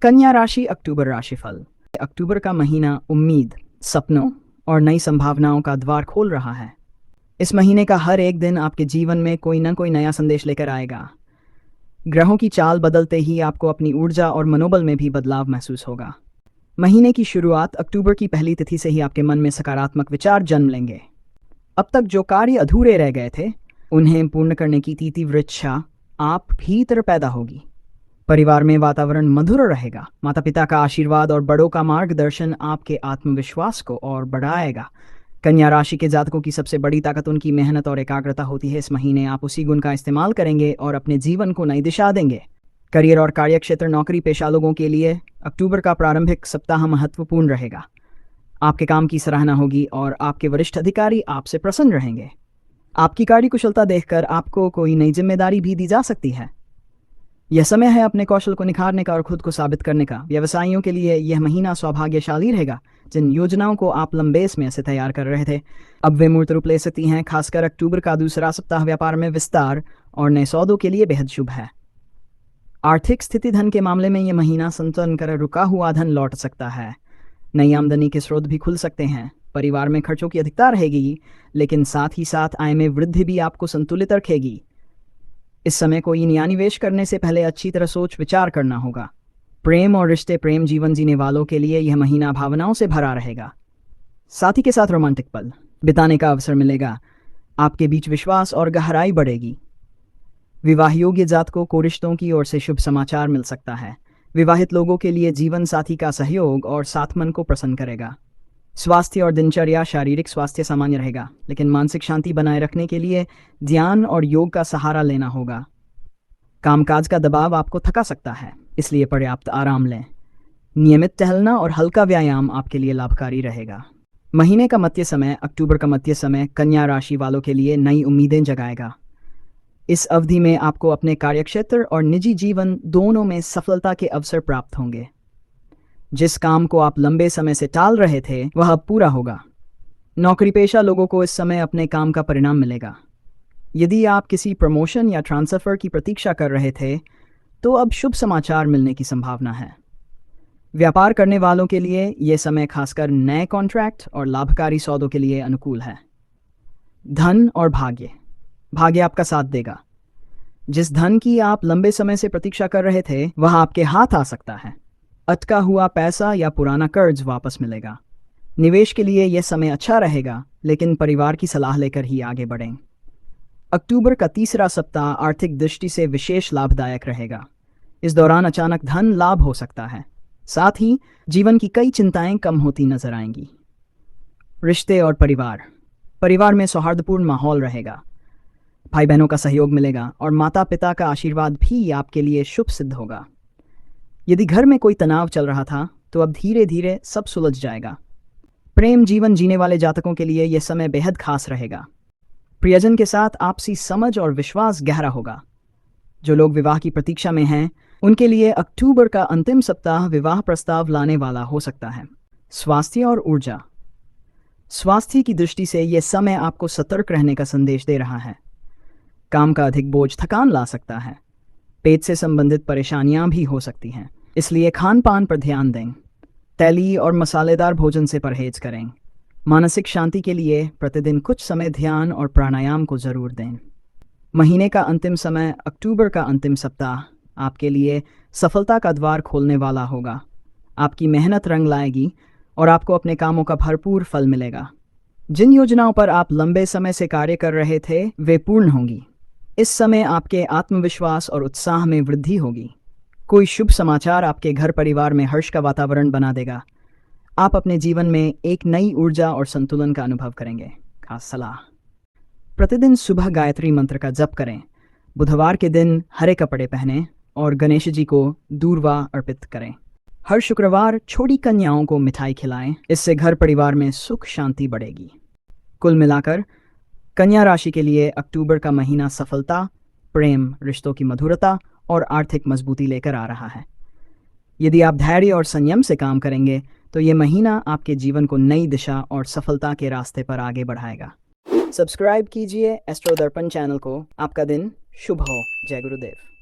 कन्या राशि अक्टूबर राशिफल। अक्टूबर का महीना उम्मीद, सपनों और नई संभावनाओं का द्वार खोल रहा है। इस महीने का हर एक दिन आपके जीवन में कोई न कोई नया संदेश लेकर आएगा। ग्रहों की चाल बदलते ही आपको अपनी ऊर्जा और मनोबल में भी बदलाव महसूस होगा। महीने की शुरुआत अक्टूबर की पहली तिथि से ही आपके मन में सकारात्मक विचार जन्म लेंगे। अब तक जो कार्य अधूरे रह गए थे, उन्हें पूर्ण करने की तीव्र इच्छा आप भीतर पैदा होगी। परिवार में वातावरण मधुर रहेगा। माता पिता का आशीर्वाद और बड़ों का मार्गदर्शन आपके आत्मविश्वास को और बढ़ाएगा। कन्या राशि के जातकों की सबसे बड़ी ताकत उनकी मेहनत और एकाग्रता होती है। इस महीने आप उसी गुण का इस्तेमाल करेंगे और अपने जीवन को नई दिशा देंगे। करियर और कार्यक्षेत्र, नौकरी पेशा लोगों के लिए अक्टूबर का प्रारंभिक सप्ताह महत्वपूर्ण रहेगा। आपके काम की सराहना होगी और आपके वरिष्ठ अधिकारी आपसे प्रसन्न रहेंगे। आपकी कार्यकुशलता देखकर आपको कोई नई जिम्मेदारी भी दी जा सकती है। यह समय है अपने कौशल को निखारने का और खुद को साबित करने का। व्यवसायियों के लिए यह महीना सौभाग्यशाली रहेगा। जिन योजनाओं को आप लंबे समय से तैयार कर रहे थे, अब वे मूर्त रूप ले सकती हैं। खासकर अक्टूबर का दूसरा सप्ताह व्यापार में विस्तार और नए सौदों के लिए बेहद शुभ है। आर्थिक स्थिति, धन के मामले में यह महीना संतुलन कर रुका हुआ धन लौट सकता है। नई आमदनी के स्रोत भी खुल सकते हैं। परिवार में खर्चों की अधिकता रहेगी, लेकिन साथ ही साथ आय में वृद्धि भी आपको संतुलित रखेगी। इस समय कोई नया निवेश करने से पहले अच्छी तरह सोच विचार करना होगा। प्रेम और रिश्ते, प्रेम जीवन जीने वालों के लिए यह महीना भावनाओं से भरा रहेगा। साथी के साथ रोमांटिक पल बिताने का अवसर मिलेगा। आपके बीच विश्वास और गहराई बढ़ेगी। विवाह योग्य जातकों को रिश्तों की ओर से शुभ समाचार मिल सकता है। विवाहित लोगों के लिए जीवन साथी का सहयोग और साथ मन को प्रसन्न करेगा। स्वास्थ्य और दिनचर्या, शारीरिक स्वास्थ्य सामान्य रहेगा, लेकिन मानसिक शांति बनाए रखने के लिए ध्यान और योग का सहारा लेना होगा। कामकाज का दबाव आपको थका सकता है, इसलिए पर्याप्त आराम लें। नियमित टहलना और हल्का व्यायाम आपके लिए लाभकारी रहेगा। महीने का मध्य समय, अक्टूबर का मध्य समय कन्या राशि वालों के लिए नई उम्मीदें जगाएगा। इस अवधि में आपको अपने कार्यक्षेत्र और निजी जीवन दोनों में सफलता के अवसर प्राप्त होंगे। जिस काम को आप लंबे समय से टाल रहे थे, वह अब पूरा होगा। नौकरी पेशा लोगों को इस समय अपने काम का परिणाम मिलेगा। यदि आप किसी प्रमोशन या ट्रांसफर की प्रतीक्षा कर रहे थे, तो अब शुभ समाचार मिलने की संभावना है। व्यापार करने वालों के लिए यह समय खासकर नए कॉन्ट्रैक्ट और लाभकारी सौदों के लिए अनुकूल है। धन और भाग्य, भाग्य आपका साथ देगा। जिस धन की आप लंबे समय से प्रतीक्षा कर रहे थे, वह आपके हाथ आ सकता है। अटका हुआ पैसा या पुराना कर्ज वापस मिलेगा। निवेश के लिए यह समय अच्छा रहेगा, लेकिन परिवार की सलाह लेकर ही आगे बढ़ें। अक्टूबर का तीसरा सप्ताह आर्थिक दृष्टि से विशेष लाभदायक रहेगा। इस दौरान अचानक धन लाभ हो सकता है। साथ ही जीवन की कई चिंताएं कम होती नजर आएंगी। रिश्ते और परिवार, परिवार में सौहार्दपूर्ण माहौल रहेगा। भाई बहनों का सहयोग मिलेगा और माता पिता का आशीर्वाद भी आपके लिए शुभ सिद्ध होगा। यदि घर में कोई तनाव चल रहा था, तो अब धीरे धीरे सब सुलझ जाएगा। प्रेम जीवन जीने वाले जातकों के लिए यह समय बेहद खास रहेगा। प्रियजन के साथ आपसी समझ और विश्वास गहरा होगा। जो लोग विवाह की प्रतीक्षा में हैं, उनके लिए अक्टूबर का अंतिम सप्ताह विवाह प्रस्ताव लाने वाला हो सकता है। स्वास्थ्य और ऊर्जा, स्वास्थ्य की दृष्टि से यह समय आपको सतर्क रहने का संदेश दे रहा है। काम का अधिक बोझ थकान ला सकता है। पेट से संबंधित परेशानियां भी हो सकती हैं, इसलिए खान पान पर ध्यान दें। तैलीय और मसालेदार भोजन से परहेज करें। मानसिक शांति के लिए प्रतिदिन कुछ समय ध्यान और प्राणायाम को जरूर दें। महीने का अंतिम समय, अक्टूबर का अंतिम सप्ताह आपके लिए सफलता का द्वार खोलने वाला होगा। आपकी मेहनत रंग लाएगी और आपको अपने कामों का भरपूर फल मिलेगा। जिन योजनाओं पर आप लंबे समय से कार्य कर रहे थे, वे पूर्ण होंगी। इस समय आपके आत्मविश्वास और उत्साह में वृद्धि होगी। कोई शुभ समाचार आपके घर परिवार में हर्ष का वातावरण बना देगा। आप अपने जीवन में एक नई ऊर्जा और संतुलन का अनुभव करेंगे। खास सलाह, प्रतिदिन सुबह गायत्री मंत्र का जप करें। बुधवार के दिन हरे कपड़े पहनें और गणेश जी को दूर्वा अर्पित करें। हर शुक्रवार छोटी कन्याओं को मिठाई खिलाएं। इससे घर परिवार में सुख शांति बढ़ेगी। कुल मिलाकर कन्या राशि के लिए अक्टूबर का महीना सफलता, प्रेम, रिश्तों की मधुरता और आर्थिक मजबूती लेकर आ रहा है। यदि आप धैर्य और संयम से काम करेंगे, तो ये महीना आपके जीवन को नई दिशा और सफलता के रास्ते पर आगे बढ़ाएगा। सब्सक्राइब कीजिए एस्ट्रो दर्पण चैनल को। आपका दिन शुभ हो। जय गुरुदेव।